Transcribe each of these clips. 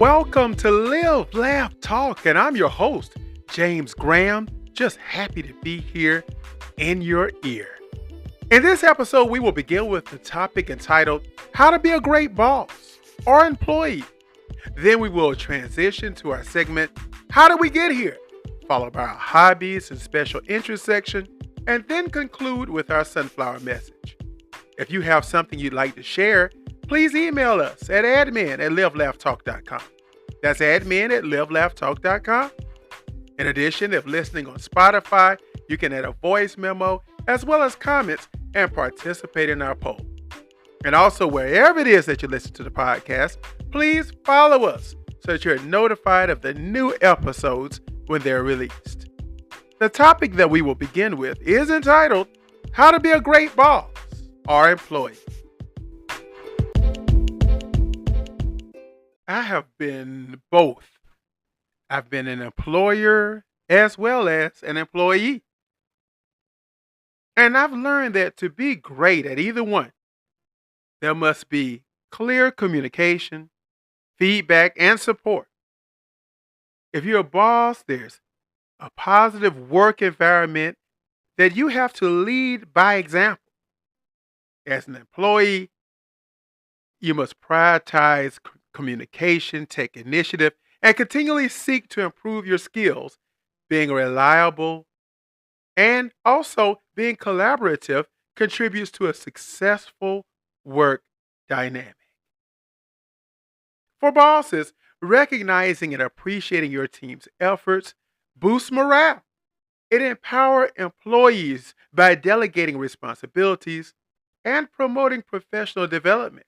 Welcome to Live, Laugh, Talk, and I'm your host, James Graham. Just happy to be here in your ear. In this episode, we will begin with the topic entitled How to Be a Great Boss or Employee. Then we will transition to our segment, How Did We Get Here? Followed by our Hobbies and Special Interest section, and then conclude with our sunflower message. If you have something you'd like to share, please email us at admin@livelaughtalk.com. That's admin@livelaughtalk.com. In addition, if listening on Spotify, you can add a voice memo as well as comments and participate in our poll. And also, wherever it is that you listen to the podcast, please follow us so that you're notified of the new episodes when they're released. The topic that we will begin with is entitled, How to Be a Great Boss or Employee. I have been both. I've been an employer as well as an employee. And I've learned that to be great at either one, there must be clear communication, feedback, and support. If you're a boss, there's a positive work environment that you have to lead by example. As an employee, you must prioritize communication, take initiative, and continually seek to improve your skills, being reliable and also being collaborative contributes to a successful work dynamic. For bosses, recognizing and appreciating your team's efforts boosts morale. It empowers employees by delegating responsibilities and promoting professional development.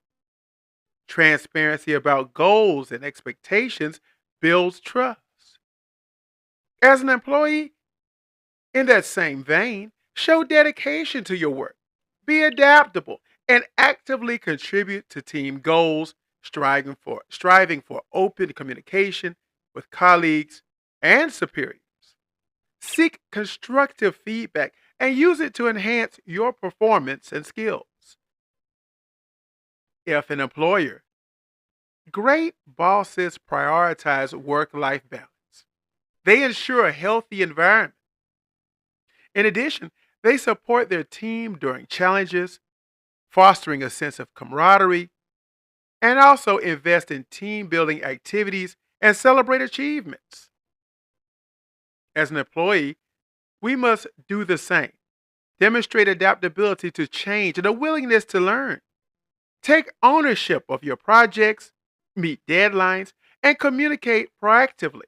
Transparency about goals and expectations builds trust. As an employee, in that same vein, show dedication to your work. Be adaptable and actively contribute to team goals, striving for open communication with colleagues and superiors. Seek constructive feedback and use it to enhance your performance and skills. If an employer, great bosses prioritize work-life balance. They ensure a healthy environment. In addition, they support their team during challenges, fostering a sense of camaraderie, and also invest in team-building activities and celebrate achievements. As an employee, we must do the same. Demonstrate adaptability to change and a willingness to learn. Take ownership of your projects, meet deadlines, and communicate proactively.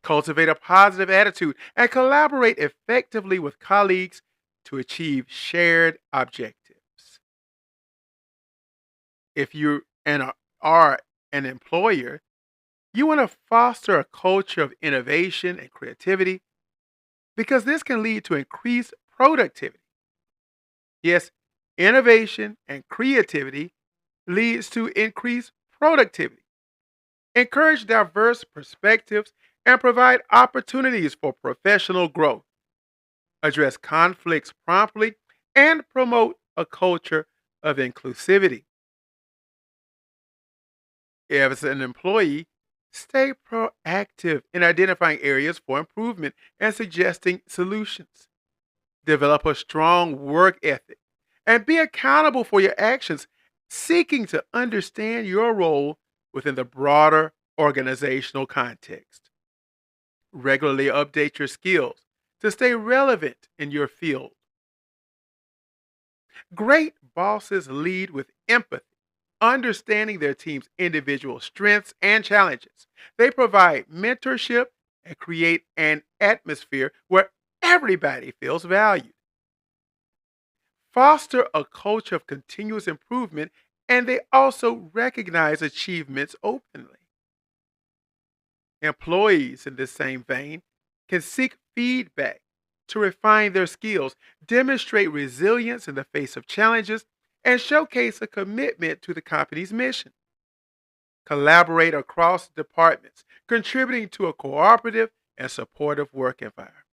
Cultivate a positive attitude and collaborate effectively with colleagues to achieve shared objectives. If you are an employer, you want to foster a culture of innovation and creativity because this can lead to increased productivity. Yes, innovation and creativity leads to increased productivity. Encourage diverse perspectives and provide opportunities for professional growth. Address conflicts promptly and promote a culture of inclusivity. As an employee, stay proactive in identifying areas for improvement and suggesting solutions. Develop a strong work ethic and be accountable for your actions, seeking to understand your role within the broader organizational context. Regularly update your skills to stay relevant in your field. Great bosses lead with empathy, understanding their team's individual strengths and challenges. They provide mentorship and create an atmosphere where everybody feels valued. Foster a culture of continuous improvement, and they also recognize achievements openly. Employees, in this same vein, can seek feedback to refine their skills, demonstrate resilience in the face of challenges, and showcase a commitment to the company's mission. Collaborate across departments, contributing to a cooperative and supportive work environment.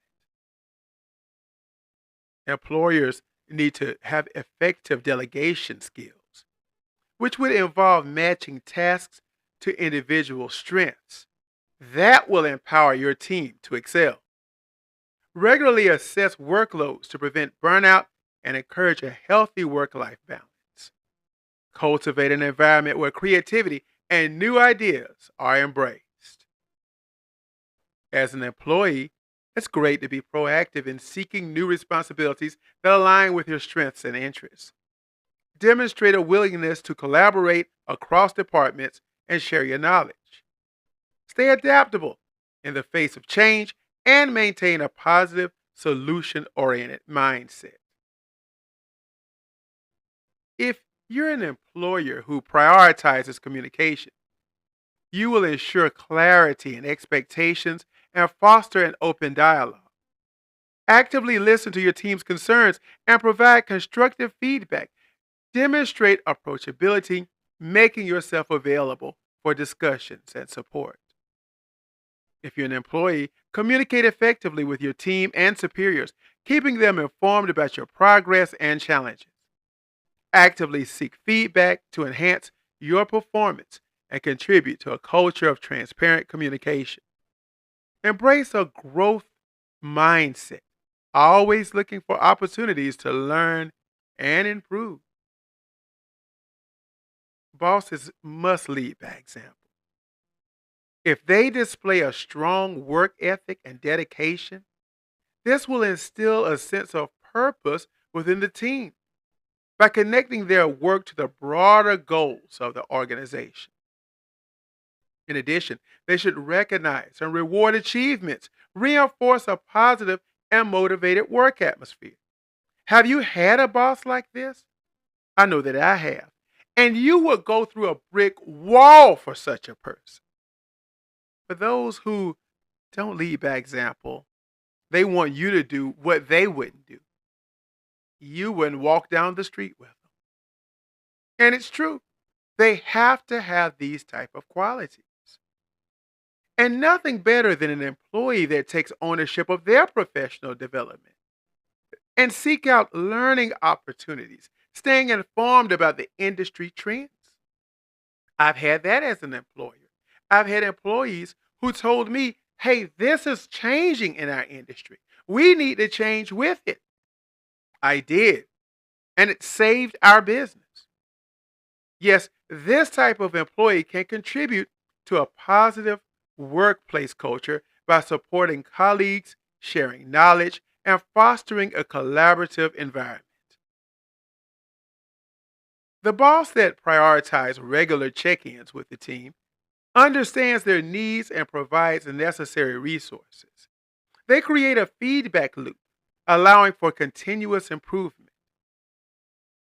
Employers need to have effective delegation skills, which would involve matching tasks to individual strengths. That will empower your team to excel. Regularly assess workloads to prevent burnout and encourage a healthy work life balance. Cultivate an environment where creativity and new ideas are embraced. As an employee, it's great to be proactive in seeking new responsibilities that align with your strengths and interests. Demonstrate a willingness to collaborate across departments and share your knowledge. Stay adaptable in the face of change and maintain a positive, solution oriented mindset. If you're an employer who prioritizes communication, you will ensure clarity in expectations and foster an open dialogue. Actively listen to your team's concerns and provide constructive feedback. Demonstrate approachability, making yourself available for discussions and support. If you're an employee, communicate effectively with your team and superiors, keeping them informed about your progress and challenges. Actively seek feedback to enhance your performance and contribute to a culture of transparent communication. Embrace a growth mindset, always looking for opportunities to learn and improve. Bosses must lead by example. If they display a strong work ethic and dedication, this will instill a sense of purpose within the team by connecting their work to the broader goals of the organization. In addition, they should recognize and reward achievements, reinforce a positive and motivated work atmosphere. Have you had a boss like this? I know that I have. And you would go through a brick wall for such a person. For those who don't lead by example, they want you to do what they wouldn't do. You wouldn't walk down the street with them. And it's true. They have to have these type of qualities. And nothing better than an employee that takes ownership of their professional development and seek out learning opportunities, staying informed about the industry trends. I've had that as an employer. I've had employees who told me, hey, this is changing in our industry. We need to change with it. I did, and it saved our business. Yes, this type of employee can contribute to a positive workplace culture by supporting colleagues, sharing knowledge, and fostering a collaborative environment. The boss that prioritizes regular check ins with the team understands their needs and provides the necessary resources. They create a feedback loop, allowing for continuous improvement.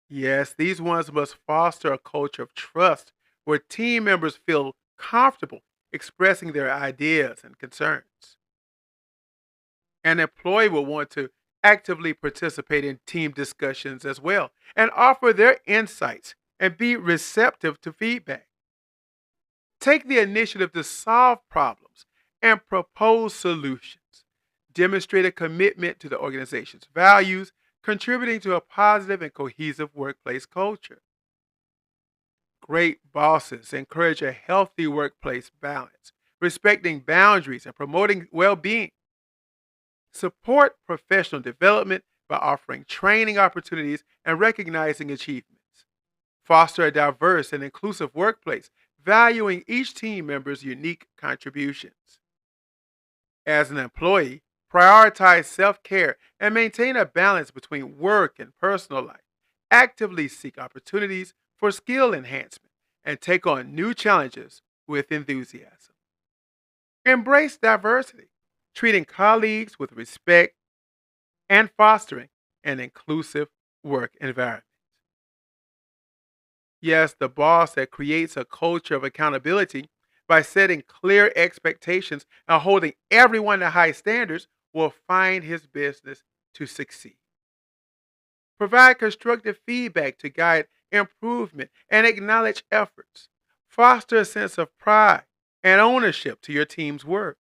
Yes, these ones must foster a culture of trust where team members feel comfortable expressing their ideas and concerns. An employee will want to actively participate in team discussions as well and offer their insights and be receptive to feedback. Take the initiative to solve problems and propose solutions. Demonstrate a commitment to the organization's values, contributing to a positive and cohesive workplace culture. Great bosses encourage a healthy workplace balance, respecting boundaries and promoting well being. Support professional development by offering training opportunities and recognizing achievements. Foster a diverse and inclusive workplace, valuing each team member's unique contributions. As an employee, prioritize self care and maintain a balance between work and personal life. Actively seek opportunities for skill enhancement and take on new challenges with enthusiasm. Embrace diversity, treating colleagues with respect and fostering an inclusive work environment. Yes, the boss that creates a culture of accountability by setting clear expectations and holding everyone to high standards will find his business to succeed. Provide constructive feedback to guide improvement and acknowledge efforts. Foster a sense of pride and ownership to your team's work.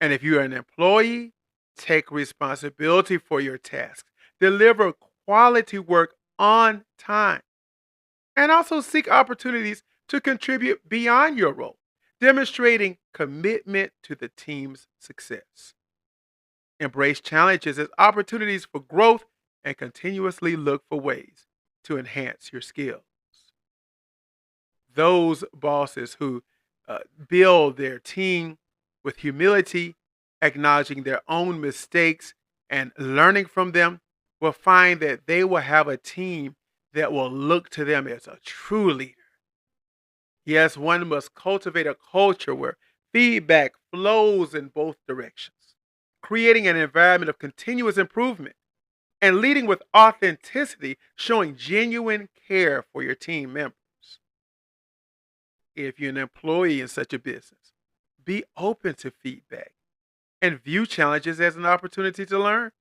And if you're an employee, take responsibility for your tasks. Deliver quality work on time. And also seek opportunities to contribute beyond your role, demonstrating commitment to the team's success. Embrace challenges as opportunities for growth and continuously look for ways to enhance your skills. Those bosses who build their team with humility, acknowledging their own mistakes, and learning from them will find that they will have a team that will look to them as a true leader. Yes, one must cultivate a culture where feedback flows in both directions, creating an environment of continuous improvement and leading with authenticity, showing genuine care for your team members. If you're an employee in such a business, be open to feedback and view challenges as an opportunity to learn.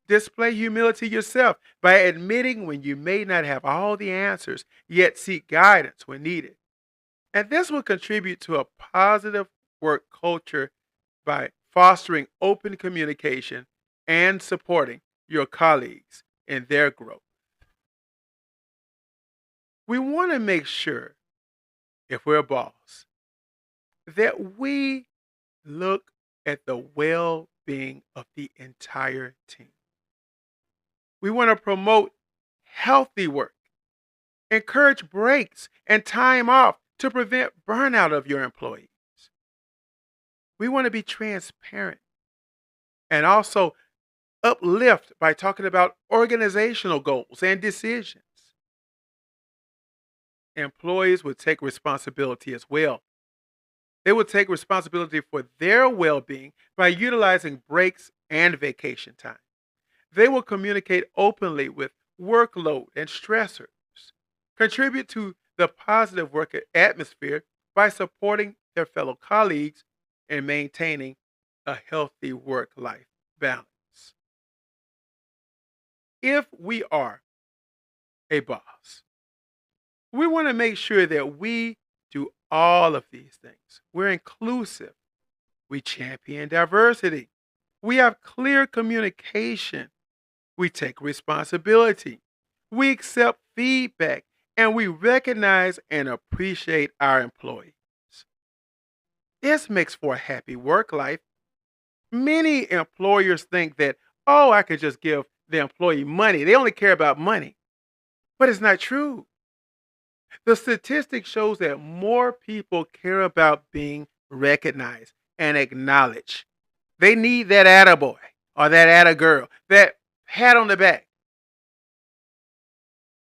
Display humility yourself by admitting when you may not have all the answers, yet seek guidance when needed. And this will contribute to a positive work culture by fostering open communication and supporting your colleagues in their growth. We want to make sure, if we're a boss, that we look at the well being of the entire team. We want to promote healthy work, encourage breaks and time off to prevent burnout of your employees. We want to be transparent and also uplift by talking about organizational goals and decisions. Employees would take responsibility as well. They would take responsibility for their well being by utilizing breaks and vacation time. They will communicate openly with workload and stressors, contribute to the positive work atmosphere by supporting their fellow colleagues and maintaining a healthy work life balance. If we are a boss, we want to make sure that we do all of these things. We're inclusive. We champion diversity. We have clear communication. We take responsibility. We accept feedback and we recognize and appreciate our employees. This makes for a happy work life. Many employers think that, oh, I could just give the employee money. They only care about money. But it's not true. The statistic shows that more people care about being recognized and acknowledged. They need that attaboy or that attagirl, that pat on the back.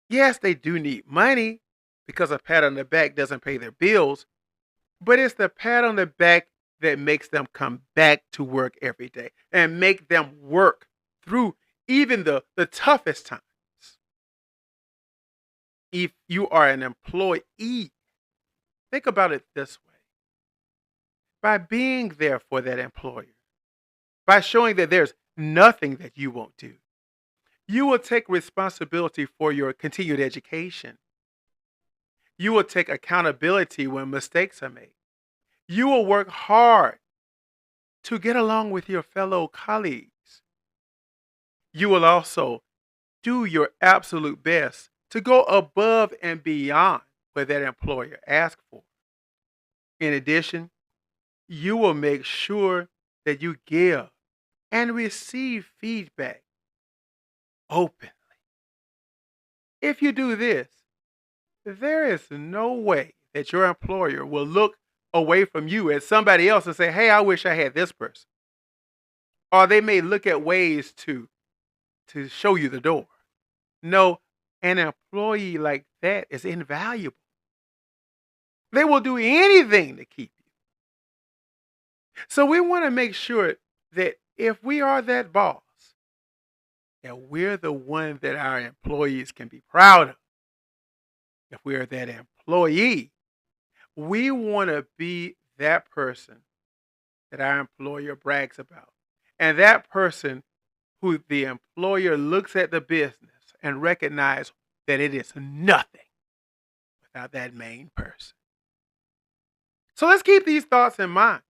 Yes, they do need money because a pat on the back doesn't pay their bills, but it's the pat on the back that makes them come back to work every day and make them work through even the toughest times. If you are an employee, think about it this way. By being there for that employer, by showing that there's nothing that you won't do, you will take responsibility for your continued education. You will take accountability when mistakes are made. You will work hard to get along with your fellow colleagues. You will also do your absolute best to go above and beyond what that employer asks for. In addition, you will make sure that you give and receive feedback openly. If you do this, there is no way that your employer will look away from you as somebody else and say, hey, I wish I had this person. Or they may look at ways to show you the door. No, an employee like that is invaluable. They will do anything to keep you. So we want to make sure that if we are that boss, that we're the one that our employees can be proud of. If we're that employee, we want to be that person that our employer brags about. And that person who the employer looks at the business and recognize that it is nothing without that main person. So let's keep these thoughts in mind.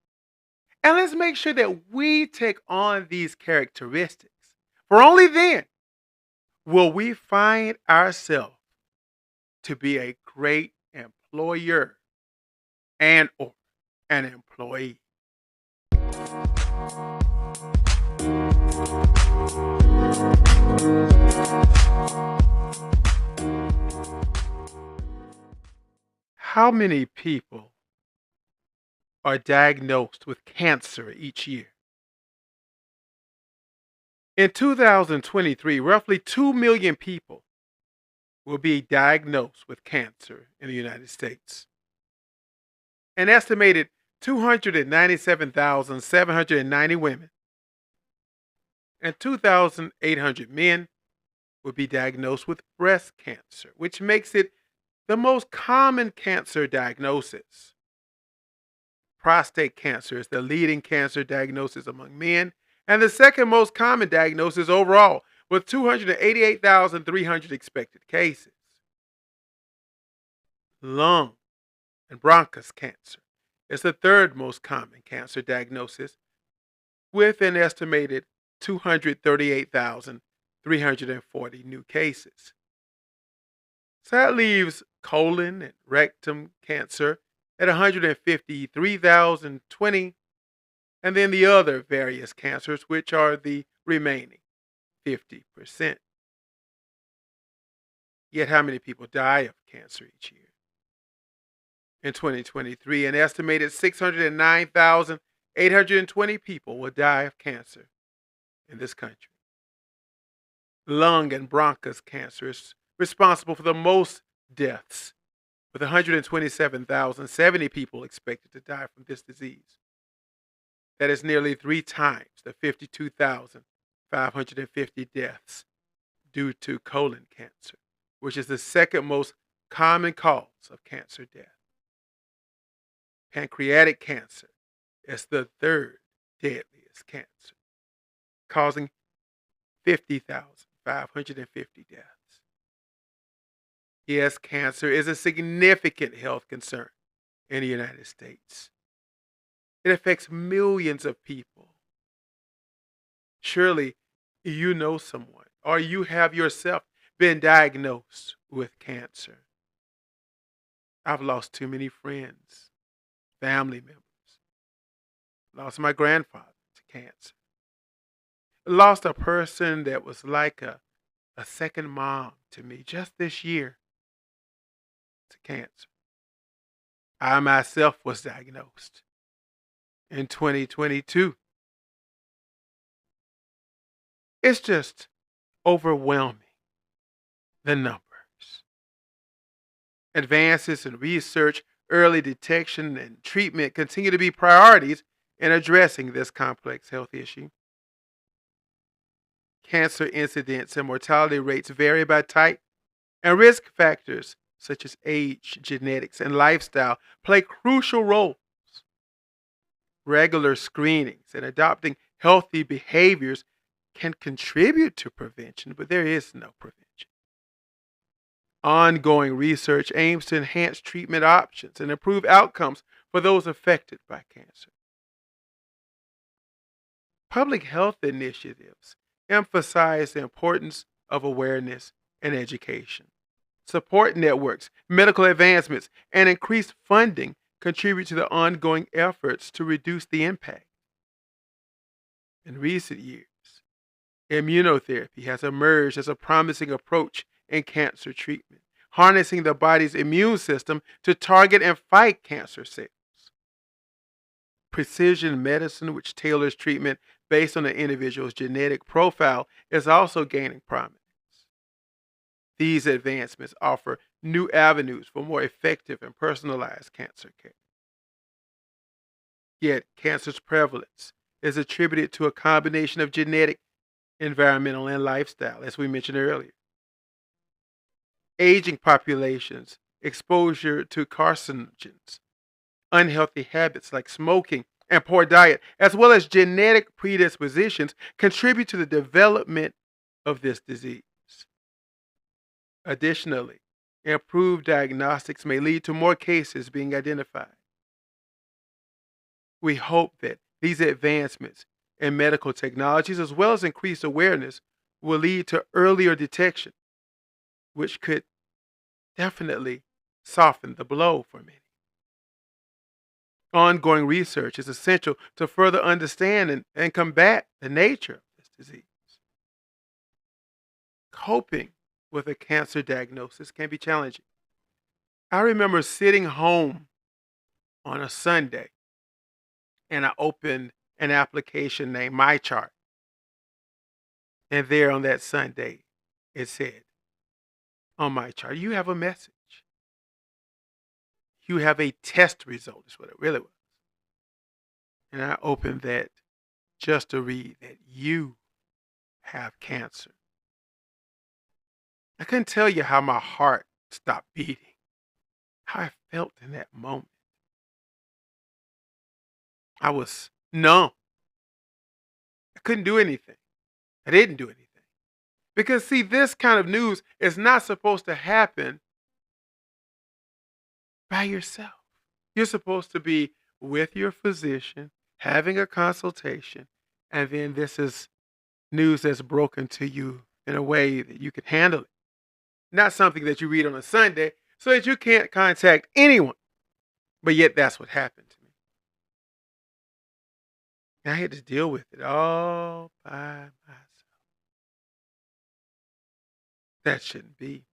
And let's make sure that we take on these characteristics. For only then will we find ourselves to be a great employee. employer and or an employee. How many people are diagnosed with cancer each year? In 2023, roughly 2 million people will be diagnosed with cancer in the United States. An estimated 297,790 women and 2,800 men will be diagnosed with breast cancer, which makes it the most common cancer diagnosis. Prostate cancer is the leading cancer diagnosis among men and the second most common diagnosis overall, with 288,300 expected cases. Lung and bronchus cancer is the third most common cancer diagnosis, with an estimated 238,340 new cases. So that leaves colon and rectum cancer at 153,020, and then the other various cancers, which are the remaining 50%. Yet how many people die of cancer each year? In 2023, an estimated 609,820 people will die of cancer in this country. Lung and bronchus cancer is responsible for the most deaths, with 127,070 people expected to die from this disease. That is nearly 3 times the 52,550 deaths due to colon cancer, which is the second most common cause of cancer death. Pancreatic cancer is the third deadliest cancer, causing 50,550 deaths. Yes, cancer is a significant health concern in the United States. It affects millions of people. Surely you know someone, or you have yourself been diagnosed with cancer. I've lost too many friends, family members. Lost my grandfather to cancer. Lost a person that was like a second mom to me just this year to cancer. I myself was diagnosed in 2022. It's just overwhelming, the numbers. Advances in research, early detection, and treatment continue to be priorities in addressing this complex health issue. Cancer incidence and mortality rates vary by type, and risk factors such as age, genetics, and lifestyle play crucial roles. Regular screenings and adopting healthy behaviors can contribute to prevention, but there is no prevention. Ongoing research aims to enhance treatment options and improve outcomes for those affected by cancer. Public health initiatives emphasize the importance of awareness and education. Support networks, medical advancements, and increased funding contribute to the ongoing efforts to reduce the impact. In recent years, immunotherapy has emerged as a promising approach in cancer treatment, harnessing the body's immune system to target and fight cancer cells. Precision medicine, which tailors treatment based on the individual's genetic profile, is also gaining prominence. These advancements offer new avenues for more effective and personalized cancer care. Yet, cancer's prevalence is attributed to a combination of genetic, environmental, and lifestyle, as we mentioned earlier. Aging populations, exposure to carcinogens, unhealthy habits like smoking, and poor diet, as well as genetic predispositions, contribute to the development of this disease. Additionally, improved diagnostics may lead to more cases being identified. We hope that these advancements in medical technologies, as well as increased awareness, will lead to earlier detection, which could definitely soften the blow for many. Ongoing research is essential to further understand and combat the nature of this disease. Coping with a cancer diagnosis can be challenging. I remember sitting home on a Sunday and I opened an application named MyChart. And there on that Sunday, it said on MyChart, you have a message. You have a test result, is what it really was. And I opened that just to read that you have cancer. I couldn't tell you how my heart stopped beating, how I felt in that moment. I was numb. I couldn't do anything. I didn't do anything. Because, see, this kind of news is not supposed to happen by yourself. You're supposed to be with your physician, having a consultation, and then this is news that's broken to you in a way that you can handle it. Not something that you read on a Sunday so that you can't contact anyone. But yet that's what happened to me. And I had to deal with it all by myself. That shouldn't be.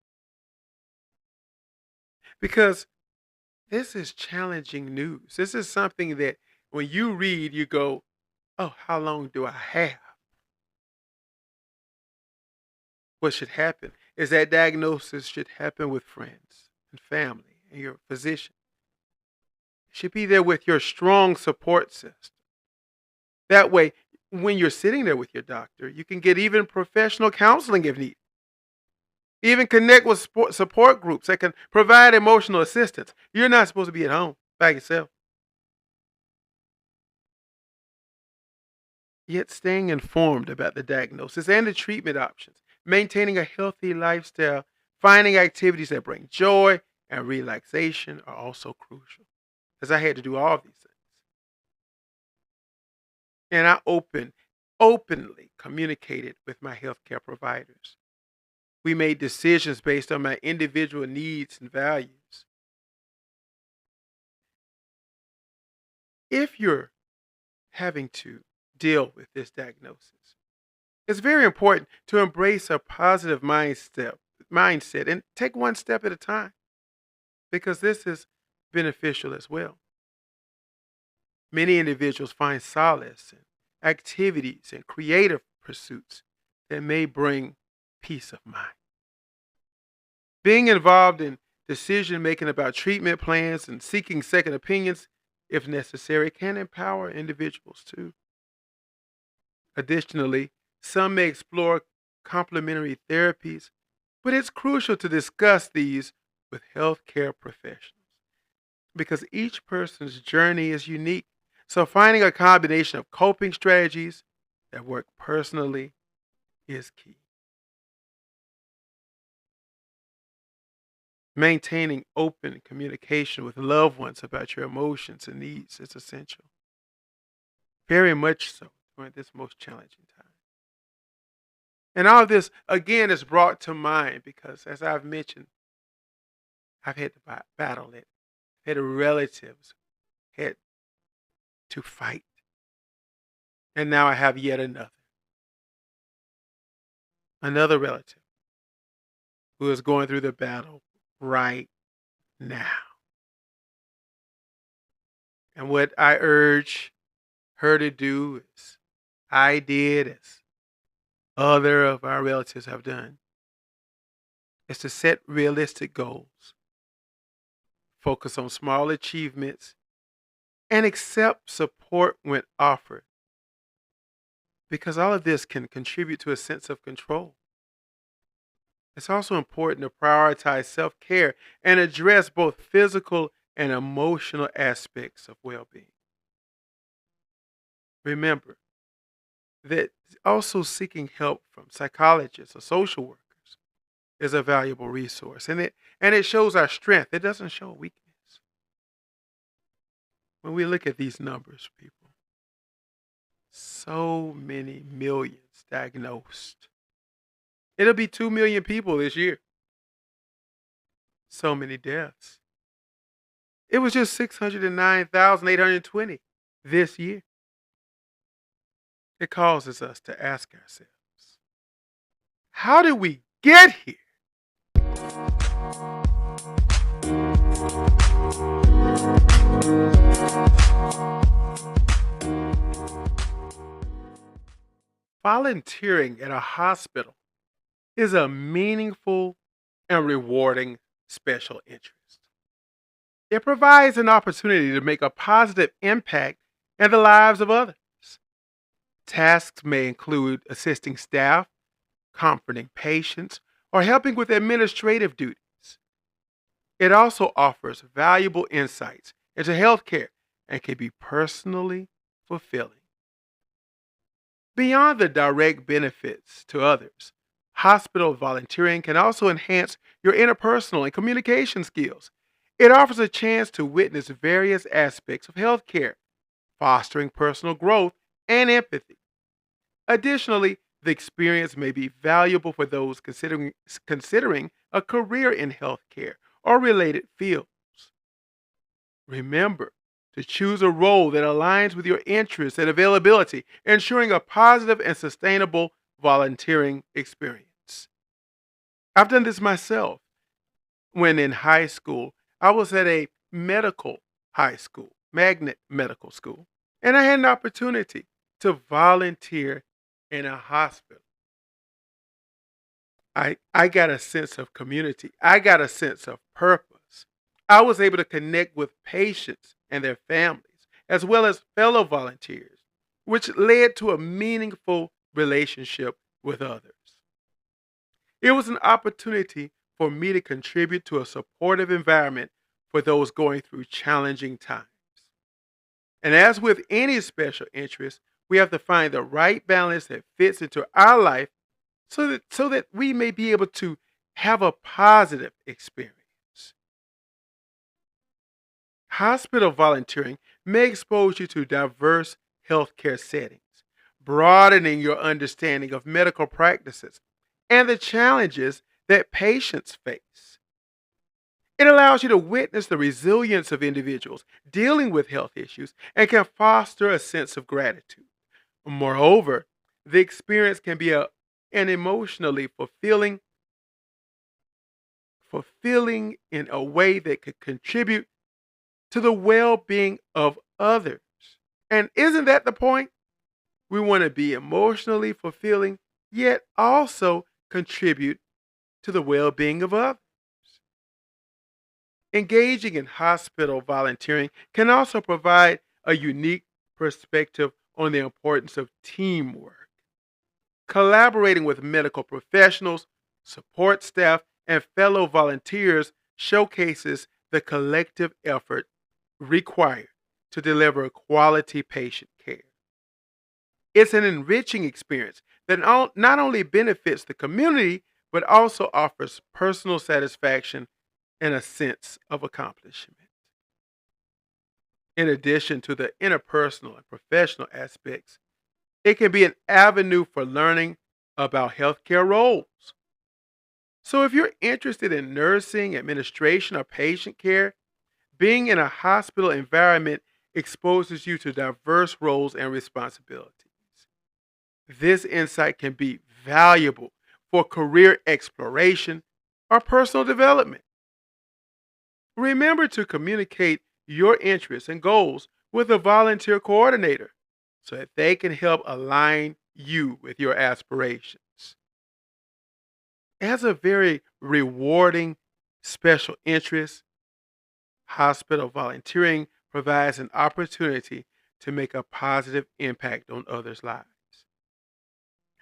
Because this is challenging news. This is something that when you read, you go, oh, how long do I have? What should happen is that diagnosis should happen with friends and family and your physician. You should be there with your strong support system. That way, when you're sitting there with your doctor, you can get even professional counseling if needed. Even connect with support groups that can provide emotional assistance. You're not supposed to be at home by yourself. Yet staying informed about the diagnosis and the treatment options, maintaining a healthy lifestyle, finding activities that bring joy and relaxation are also crucial. Because I had to do all of these things. And I openly communicated with my healthcare providers. We made decisions based on my individual needs and values. If you're having to deal with this diagnosis, it's very important to embrace a positive mindset and take one step at a time because this is beneficial as well. Many individuals find solace in activities and creative pursuits that may bring peace of mind. Being involved in decision making about treatment plans and seeking second opinions, if necessary, can empower individuals too. Additionally, some may explore complementary therapies, but it's crucial to discuss these with healthcare professionals because each person's journey is unique. So, finding a combination of coping strategies that work personally is key. Maintaining open communication with loved ones about your emotions and needs is essential. Very much so during this most challenging time. And all of this, again, is brought to mind because, as I've mentioned, I've had to battle it. Had relatives had to fight. And now I have yet another relative who is going through the battle right now. And what I urge her to do is I did as other of our relatives have done is to set realistic goals, focus on small achievements, and accept support when offered. Because all of this can contribute to a sense of control. It's also important to prioritize self care and address both physical and emotional aspects of well being. Remember that also seeking help from psychologists or social workers is a valuable resource, and it shows our strength. It doesn't show weakness. When we look at these numbers, people, so many millions diagnosed. It'll be 2 million people this year. So many deaths. It was just 609,820 this year. It causes us to ask ourselves, how did we get here? Volunteering at a hospital is a meaningful and rewarding special interest. It provides an opportunity to make a positive impact in the lives of others. Tasks may include assisting staff, comforting patients, or helping with administrative duties. It also offers valuable insights into healthcare and can be personally fulfilling. Beyond the direct benefits to others, hospital volunteering can also enhance your interpersonal and communication skills. It offers a chance to witness various aspects of healthcare, fostering personal growth and empathy. Additionally, the experience may be valuable for those considering a career in healthcare or related fields. Remember to choose a role that aligns with your interests and availability, ensuring a positive and sustainable volunteering experience. I've done this myself. When in high school, I was at a medical high school, magnet medical school, and I had an opportunity to volunteer in a hospital. I got a sense of community. I got a sense of purpose. I was able to connect with patients and their families, as well as fellow volunteers, which led to a meaningful relationship with others. It was an opportunity for me to contribute to a supportive environment for those going through challenging times. And as with any special interest, we have to find the right balance that fits into our life so that we may be able to have a positive experience. Hospital volunteering may expose you to diverse healthcare settings, broadening your understanding of medical practices and the challenges that patients face. It allows you to witness the resilience of individuals dealing with health issues and can foster a sense of gratitude. Moreover, the experience can be an emotionally fulfilling in a way that could contribute to the well-being of others. And isn't that the point? We want to be emotionally fulfilling, yet also contribute to the well-being of others. Engaging in hospital volunteering can also provide a unique perspective on the importance of teamwork. Collaborating with medical professionals, support staff, and fellow volunteers showcases the collective effort required to deliver quality patient care. It's an enriching experience that not only benefits the community, but also offers personal satisfaction and a sense of accomplishment. In addition to the interpersonal and professional aspects, it can be an avenue for learning about healthcare roles. So if you're interested in nursing, administration, or patient care, being in a hospital environment exposes you to diverse roles and responsibilities. This insight can be valuable for career exploration or personal development. Remember to communicate your interests and goals with a volunteer coordinator so that they can help align you with your aspirations. As a very rewarding special interest, hospital volunteering provides an opportunity to make a positive impact on others' lives.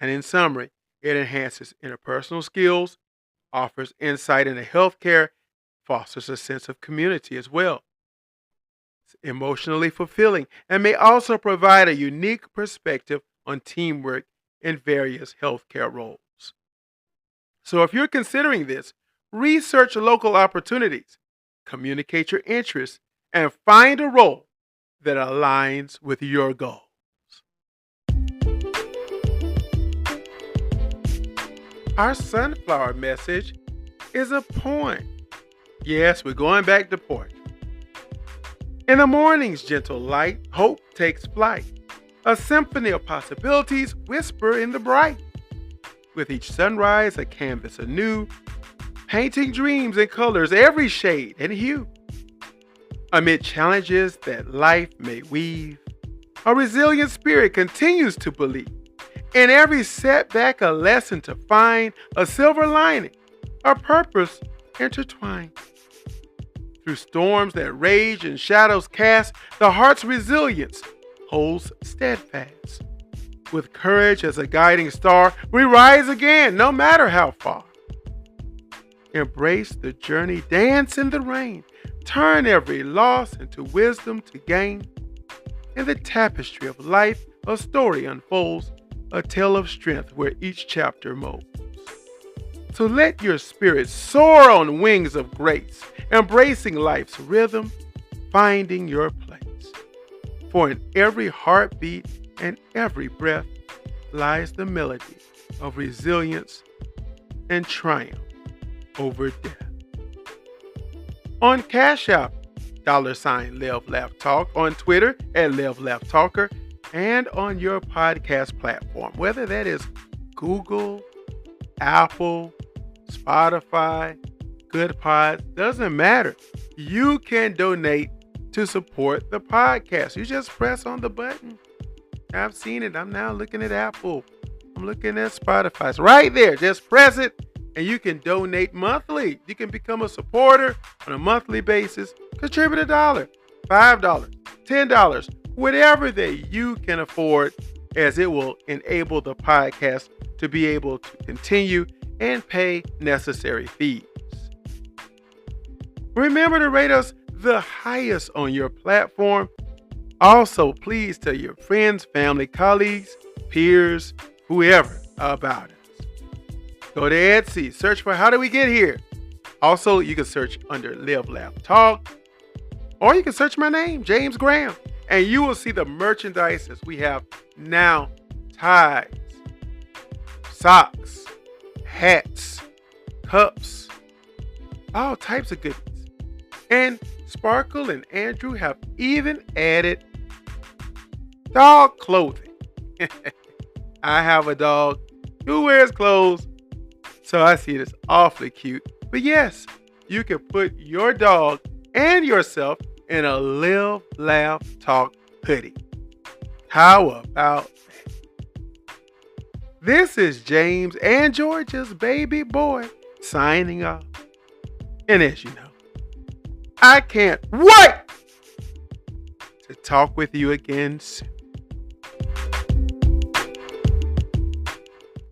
And in summary, it enhances interpersonal skills, offers insight into healthcare, fosters a sense of community as well. It's emotionally fulfilling and may also provide a unique perspective on teamwork in various healthcare roles. So if you're considering this, research local opportunities, communicate your interests, and find a role that aligns with your goals. Our sunflower message is a poem. Yes, we're going back to poetry. In the morning's gentle light, hope takes flight. A symphony of possibilities whisper in the bright. With each sunrise, a canvas anew, painting dreams in colors, every shade and hue. Amid challenges that life may weave, a resilient spirit continues to believe. In every setback, a lesson to find, a silver lining, a purpose intertwined. Through storms that rage and shadows cast, the heart's resilience holds steadfast. With courage as a guiding star, we rise again, no matter how far. Embrace the journey, dance in the rain, turn every loss into wisdom to gain. In the tapestry of life, a story unfolds, a tale of strength where each chapter molds. So let your spirit soar on wings of grace, embracing life's rhythm, finding your place. For in every heartbeat and every breath lies the melody of resilience and triumph over death. On Cash App, $Live Laugh Talk, on Twitter at Live Laugh Talker, and on your podcast platform, whether that is Google, Apple, Spotify, Good Pods, doesn't matter. You can donate to support the podcast. You just press on the button. I've seen it. I'm now looking at Apple. I'm looking at Spotify. It's right there. Just press it and you can donate monthly. You can become a supporter on a monthly basis. Contribute $1, $5, $10, whatever that you can afford, as it will enable the podcast to be able to continue and pay necessary fees. Remember to rate us the highest on your platform. Also, please tell your friends, family, colleagues, peers, whoever about us. Go to Etsy, search for How Do We Get Here. Also, you can search under Live Laugh Talk, or you can search my name, James Graham, and you will see the merchandise as we have now: ties, socks, hats, cups, all types of goodies. And Sparkle and Andrew have even added dog clothing. I have a dog who wears clothes, so I see it as awfully cute. But yes, you can put your dog and yourself in a Live Laugh Talk hoodie. How about that? This is James and Georgia's baby boy signing off. And as you know, I can't wait to talk with you again soon.